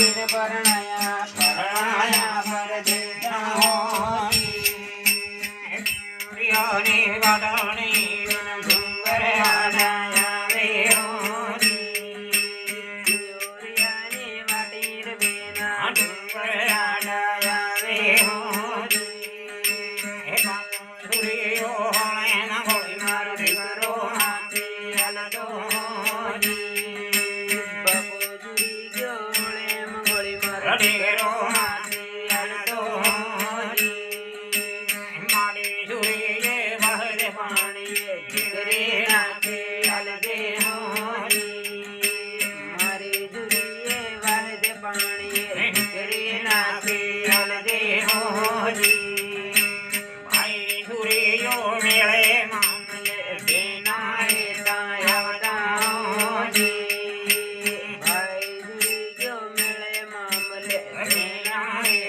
વીર પરણાયા પરણાયા પરદેશના હોરી પ્રિયોની વાડણી ડુંગર આડાયા રે હોરી પ્રિયોની વાટીર બેના ડુંગર આડાયા રે હોરી બાપુરીઓ એના ગોળી મારો દીકરો હાથી હાલતો ઢેરો હાથી હાલતો મારી સુરીએ વહરે પાણીએ ઢેરે નાખે હાલજે હોરી મારી સુરીએ વહરે પાણીએ ઢેરે નાખે હાલજે હોરી ભાઈ સુરીઓ મેળે મામલે બેનાએ તાયાવતા હોરી ભાઈ સુરીઓ મેળે મામલે બેનાએ